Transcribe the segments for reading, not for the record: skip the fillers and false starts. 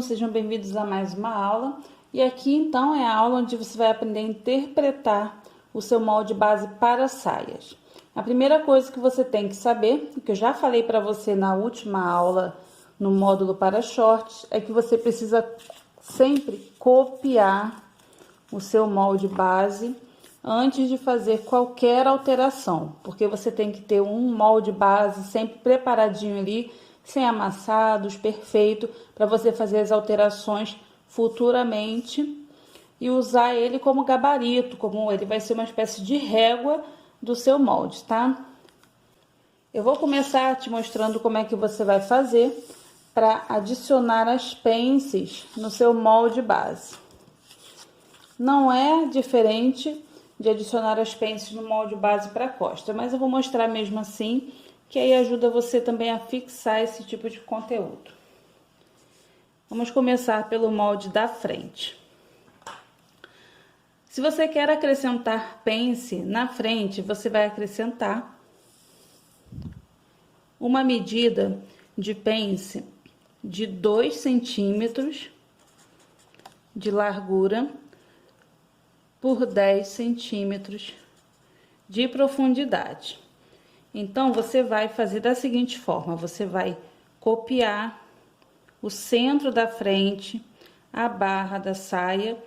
alunos, sejam bem-vindos a mais uma aula. E aqui então é a aula onde você vai aprender a interpretar o seu molde base para saias. A primeira coisa que você tem que saber, que eu já falei para você na última aula no módulo para shorts, é que você precisa sempre copiar o seu molde base antes de fazer qualquer alteração, porque você tem que ter um molde base sempre preparadinho ali, sem amassados, perfeito, para você fazer as alterações futuramente e usar ele como gabarito, como ele vai ser uma espécie de régua do seu molde, tá? Eu vou começar te mostrando como é que você vai fazer para adicionar as pences no seu molde base. Não é diferente de adicionar as pences no molde base para costa, mas eu vou mostrar mesmo assim, que aí ajuda você também a fixar esse tipo de conteúdo. Vamos começar pelo molde da frente. Se você quer acrescentar pence na frente, você vai acrescentar uma medida de pence de 2 centímetros de largura por 10 centímetros de profundidade. Então, você vai fazer da seguinte forma, você vai copiar o centro da frente, a barra da saia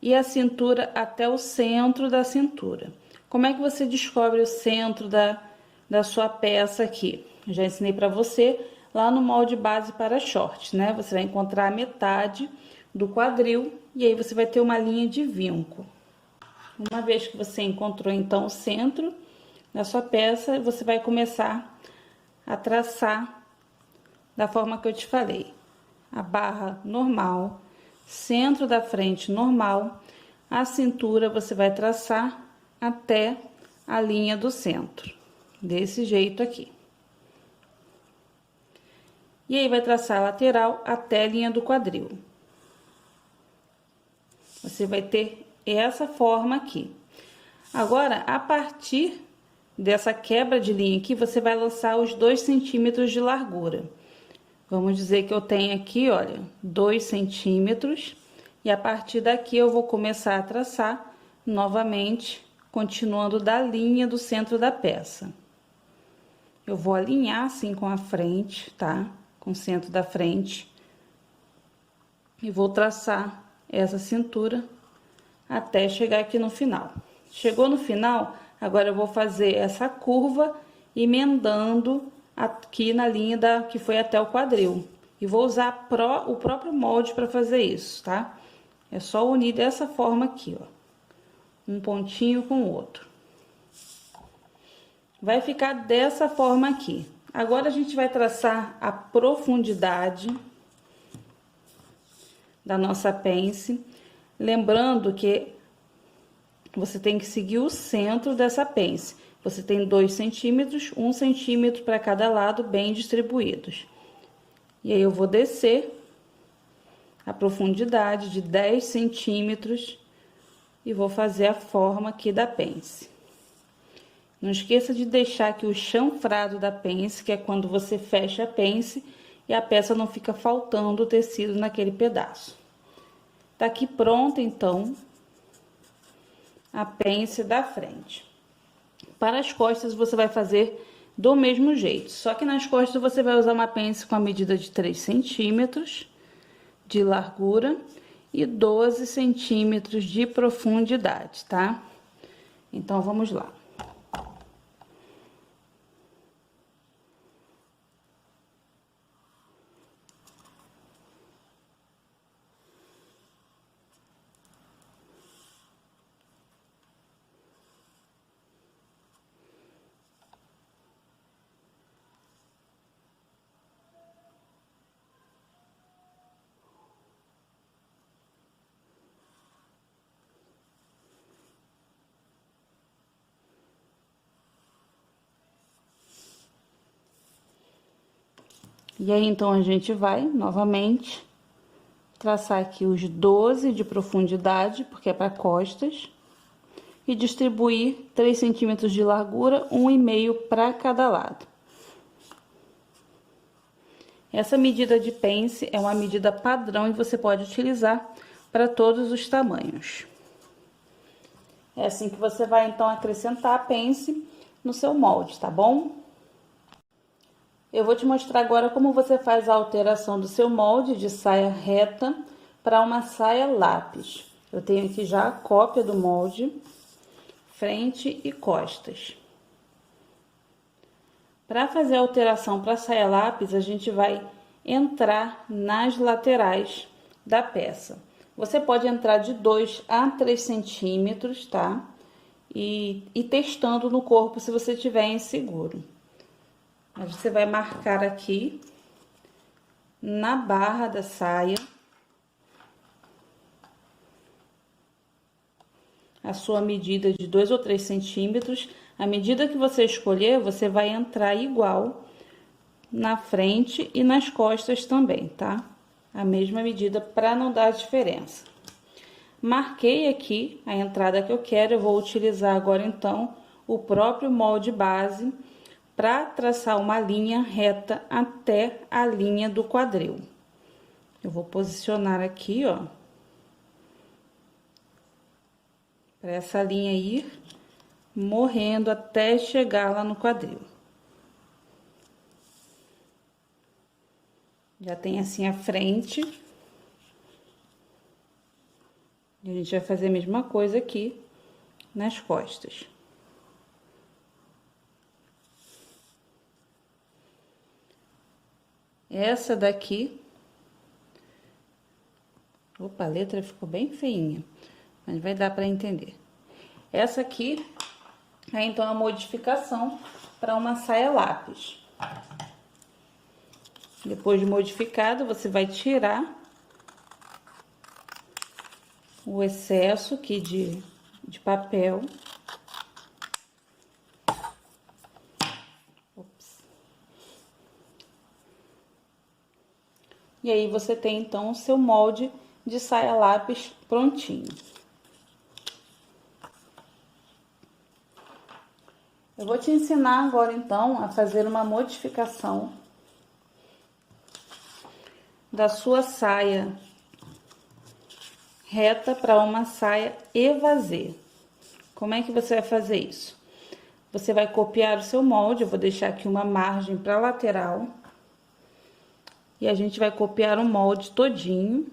e a cintura até o centro da cintura. Como é que você descobre o centro da sua peça aqui? Eu já ensinei para você lá no molde base para shorts, né? Você vai encontrar a metade do quadril e aí você vai ter uma linha de vinco. Uma vez que você encontrou então o centro da sua peça, você vai começar a traçar da forma que eu te falei. A barra normal, centro da frente normal, a cintura você vai traçar até a linha do centro, desse jeito aqui. E aí vai traçar a lateral até a linha do quadril. Você vai ter essa forma aqui. Agora, a partir dessa quebra de linha aqui, você vai lançar os 2 centímetros de largura. Vamos dizer que eu tenho aqui, olha, 2 centímetros. E a partir daqui eu vou começar a traçar novamente, continuando da linha do centro da peça. Eu vou alinhar assim com a frente, tá? Com o centro da frente. E vou traçar essa cintura até chegar aqui no final. Chegou no final, agora eu vou fazer essa curva emendando aqui na linha que foi até o quadril. E vou usar o próprio molde para fazer isso, tá? É só unir dessa forma aqui, ó. Um pontinho com o outro. Vai ficar dessa forma aqui. Agora a gente vai traçar a profundidade da nossa pence. Lembrando que você tem que seguir o centro dessa pence. Você tem 2 centímetros, 1 centímetro para cada lado, bem distribuídos. E aí, eu vou descer a profundidade de 10 centímetros e vou fazer a forma aqui da pence. Não esqueça de deixar aqui o chanfrado da pence, que é quando você fecha a pence e a peça não fica faltando o tecido naquele pedaço. Tá aqui pronta, então, a pence da frente. Para as costas, você vai fazer do mesmo jeito, só que nas costas você vai usar uma pence com a medida de 3 centímetros de largura e 12 centímetros de profundidade, tá? Então, vamos lá. E aí, então, a gente vai, novamente, traçar aqui os 12 de profundidade, porque é para costas, e distribuir 3 centímetros de largura, 1,5 para cada lado. Essa medida de pence é uma medida padrão e você pode utilizar para todos os tamanhos. É assim que você vai então acrescentar a pence no seu molde, tá bom? Eu vou te mostrar agora como você faz a alteração do seu molde de saia reta para uma saia lápis. Eu tenho aqui já a cópia do molde, frente e costas. Para fazer a alteração para a saia lápis, a gente vai entrar nas laterais da peça. Você pode entrar de 2 a 3 centímetros, tá? E testando no corpo se você tiver inseguro. Aí você vai marcar aqui na barra da saia a sua medida de 2 ou 3 centímetros. A medida que você escolher, você vai entrar igual na frente e nas costas também, tá? A mesma medida para não dar diferença. Marquei aqui a entrada que eu quero, eu vou utilizar agora então o próprio molde base para traçar uma linha reta até a linha do quadril. Eu vou posicionar aqui, ó, para essa linha ir morrendo até chegar lá no quadril. Já tem assim a frente. E a gente vai fazer a mesma coisa aqui nas costas. Essa daqui... Opa, a letra ficou bem feinha, mas vai dar para entender. Essa aqui é então a modificação para uma saia lápis. Depois de modificado, você vai tirar o excesso aqui de papel. E aí, você tem, então, o seu molde de saia lápis prontinho. Eu vou te ensinar agora, então, a fazer uma modificação da sua saia reta para uma saia evasê. Como é que você vai fazer isso? Você vai copiar o seu molde, eu vou deixar aqui uma margem para a lateral. E a gente vai copiar o molde todinho.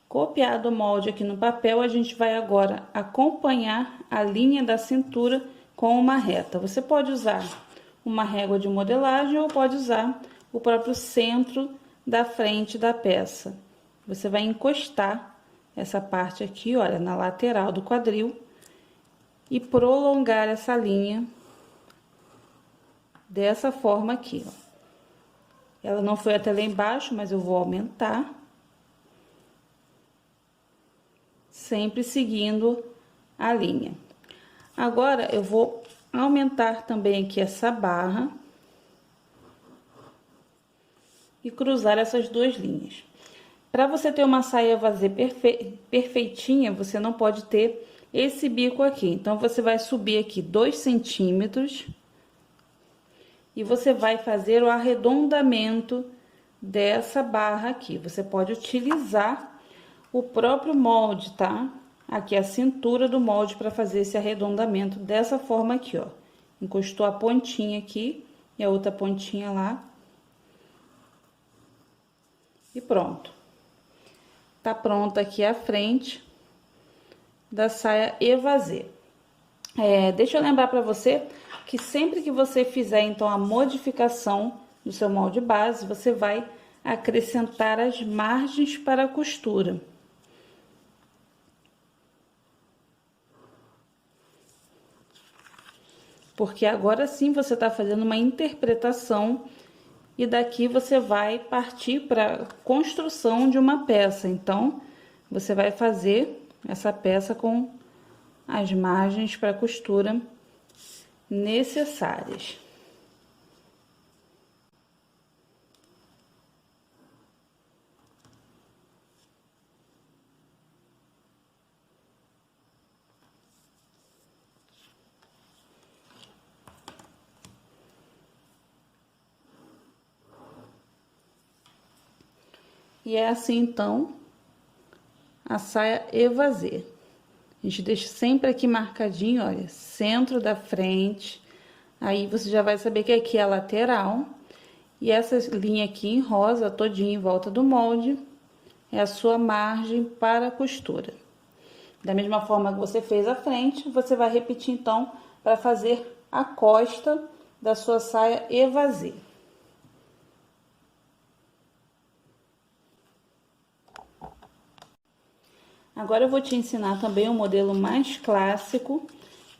Copiado o molde aqui no papel, a gente vai agora acompanhar a linha da cintura com uma reta. Você pode usar uma régua de modelagem ou pode usar o próprio centro da frente da peça. Você vai encostar essa parte aqui, olha, na lateral do quadril e prolongar essa linha dessa forma aqui, ó. Ela não foi até lá embaixo, mas eu vou aumentar. Sempre seguindo a linha. Agora, eu vou aumentar também aqui essa barra e cruzar essas duas linhas. Para você ter uma saia vazê perfeitinha, você não pode ter esse bico aqui. Então, você vai subir aqui 2 centímetros e você vai fazer o arredondamento dessa barra aqui. Você pode utilizar o próprio molde, tá? Aqui a cintura do molde para fazer esse arredondamento dessa forma aqui, ó. Encostou a pontinha aqui e a outra pontinha lá. E pronto. Tá pronta aqui a frente da saia evasê. Deixa eu lembrar para você que sempre que você fizer, então, a modificação do seu molde base, você vai acrescentar as margens para a costura. Porque agora sim você está fazendo uma interpretação e daqui você vai partir para construção de uma peça. Então, você vai fazer essa peça com as margens para costura necessárias. E é assim, então, a saia evasê. A gente deixa sempre aqui marcadinho, olha, centro da frente. Aí, você já vai saber que aqui é a lateral. E essa linha aqui em rosa, todinha em volta do molde, é a sua margem para a costura. Da mesma forma que você fez a frente, você vai repetir, então, para fazer a costa da sua saia evasê. Agora eu vou te ensinar também um modelo mais clássico,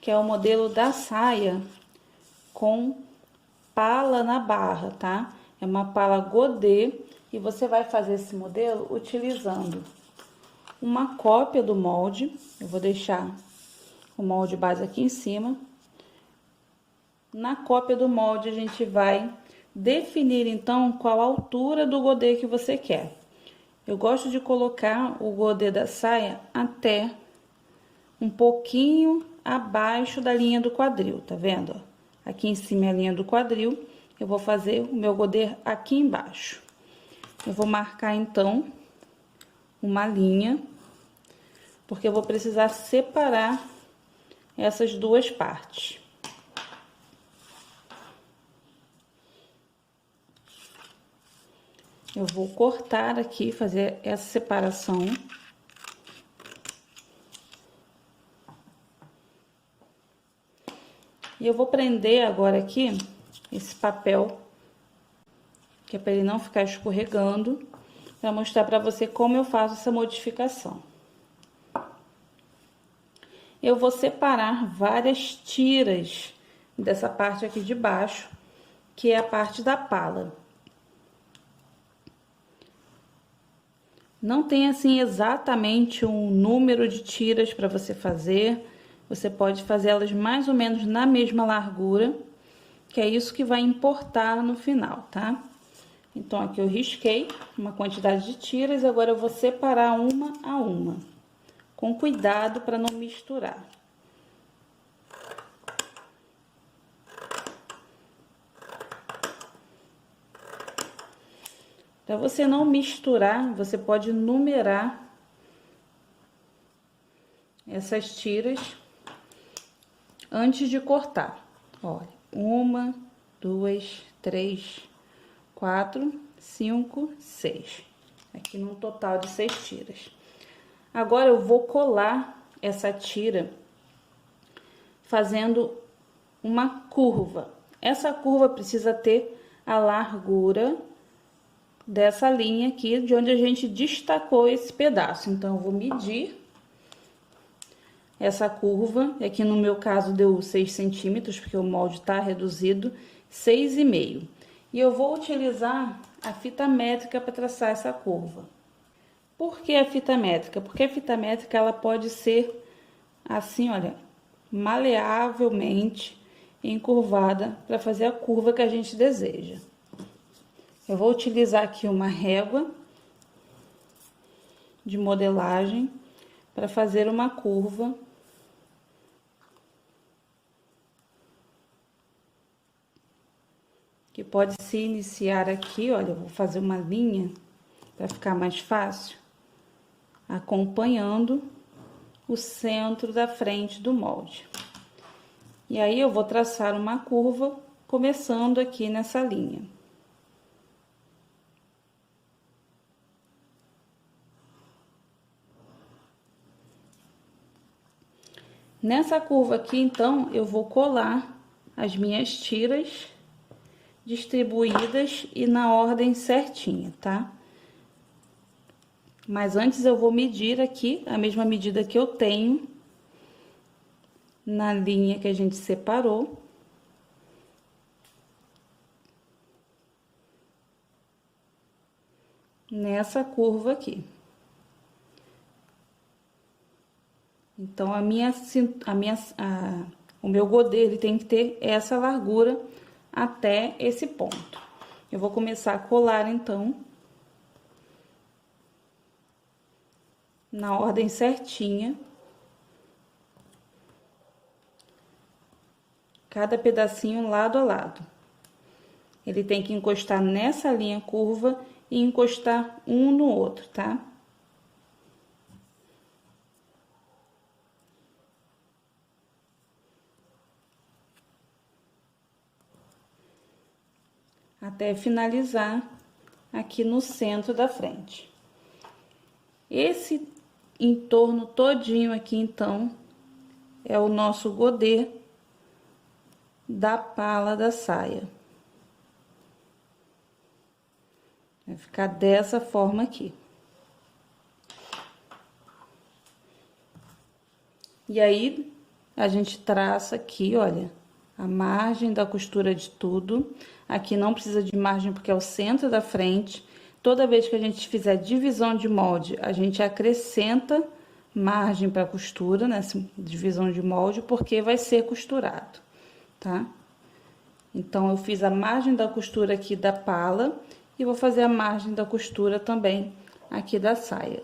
que é o modelo da saia com pala na barra, tá? É uma pala godê e você vai fazer esse modelo utilizando uma cópia do molde. Eu vou deixar o molde base aqui em cima. Na cópia do molde, a gente vai definir, então, qual a altura do godê que você quer. Eu gosto de colocar o godê da saia até um pouquinho abaixo da linha do quadril, tá vendo? Aqui em cima é a linha do quadril, eu vou fazer o meu godê aqui embaixo. Eu vou marcar, então, uma linha, porque eu vou precisar separar essas duas partes. Eu vou cortar aqui, fazer essa separação. E eu vou prender agora aqui esse papel, que é para ele não ficar escorregando, para mostrar para você como eu faço essa modificação. Eu vou separar várias tiras dessa parte aqui de baixo, que é a parte da pala. Não tem assim exatamente um número de tiras para você fazer. Você pode fazer elas mais ou menos na mesma largura, que é isso que vai importar no final, tá? Então, aqui eu risquei uma quantidade de tiras, agora eu vou separar uma a uma, com cuidado para não misturar. Para você não misturar, você pode numerar essas tiras antes de cortar. Olha, 1, 2, 3, 4, 5, 6. Aqui num total de 6 tiras. Agora eu vou colar essa tira fazendo uma curva. Essa curva precisa ter a largura dessa linha aqui, de onde a gente destacou esse pedaço. Então, eu vou medir essa curva, aqui no meu caso deu 6 centímetros, porque o molde tá reduzido, 6,5. E eu vou utilizar a fita métrica para traçar essa curva. Por que a fita métrica? Porque a fita métrica, ela pode ser assim, olha, maleavelmente encurvada para fazer a curva que a gente deseja. Eu vou utilizar aqui uma régua de modelagem para fazer uma curva. Que pode se iniciar aqui, olha, eu vou fazer uma linha para ficar mais fácil, acompanhando o centro da frente do molde. E aí, eu vou traçar uma curva, começando aqui nessa linha. Nessa curva aqui, então, eu vou colar as minhas tiras distribuídas e na ordem certinha, tá? Mas antes eu vou medir aqui a mesma medida que eu tenho na linha que a gente separou. Nessa curva aqui. Então, o meu godê, ele tem que ter essa largura até esse ponto. Eu vou começar a colar, então, na ordem certinha. Cada pedacinho lado a lado. Ele tem que encostar nessa linha curva e encostar um no outro, tá? Até finalizar aqui no centro da frente. Esse entorno todinho aqui, então, é o nosso godê da pala da saia. Vai ficar dessa forma aqui. E aí, a gente traça aqui, olha, a margem da costura de tudo. Aqui não precisa de margem porque é o centro da frente. Toda vez que a gente fizer divisão de molde, a gente acrescenta margem para costura nessa divisão de molde, porque vai ser costurado, tá? Então, eu fiz a margem da costura aqui da pala e vou fazer a margem da costura também aqui da saia.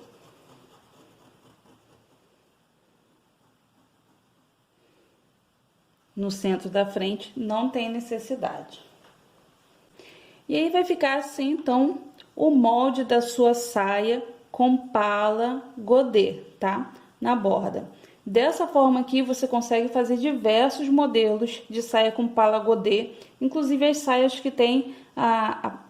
No centro da frente não tem necessidade. E aí vai ficar assim, então, o molde da sua saia com pala godê, tá? Na borda. Dessa forma aqui, você consegue fazer diversos modelos de saia com pala godê, inclusive as saias que tem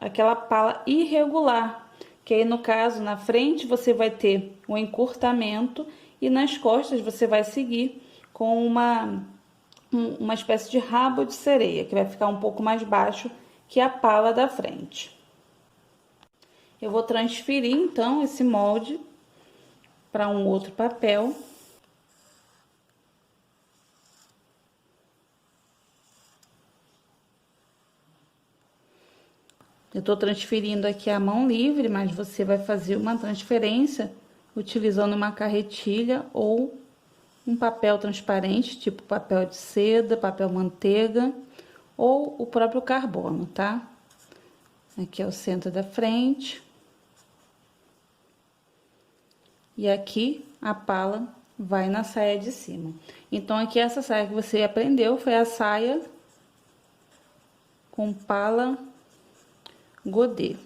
aquela pala irregular, que aí no caso, na frente você vai ter um encurtamento e nas costas você vai seguir com uma espécie de rabo de sereia, que vai ficar um pouco mais baixo que a pala da frente. Eu vou transferir, então, esse molde para um outro papel. Eu tô transferindo aqui a mão livre, mas você vai fazer uma transferência utilizando uma carretilha ou um papel transparente, tipo papel de seda, papel manteiga ou o próprio carbono, tá? Aqui é o centro da frente. E aqui a pala vai na saia de cima. Então, aqui essa saia que você aprendeu foi a saia com pala godê.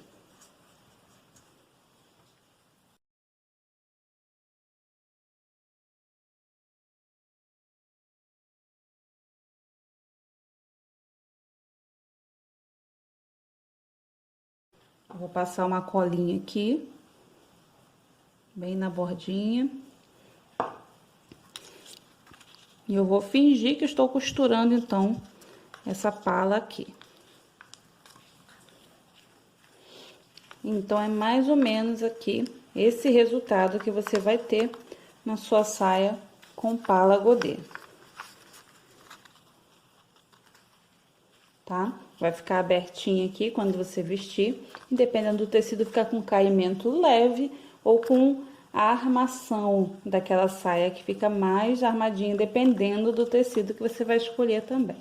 Vou passar uma colinha aqui, bem na bordinha. E eu vou fingir que estou costurando, então, essa pala aqui. Então, é mais ou menos aqui esse resultado que você vai ter na sua saia com pala godê. Tá? Vai ficar abertinha aqui quando você vestir, e dependendo do tecido ficar com caimento leve ou com a armação daquela saia que fica mais armadinha, dependendo do tecido que você vai escolher também.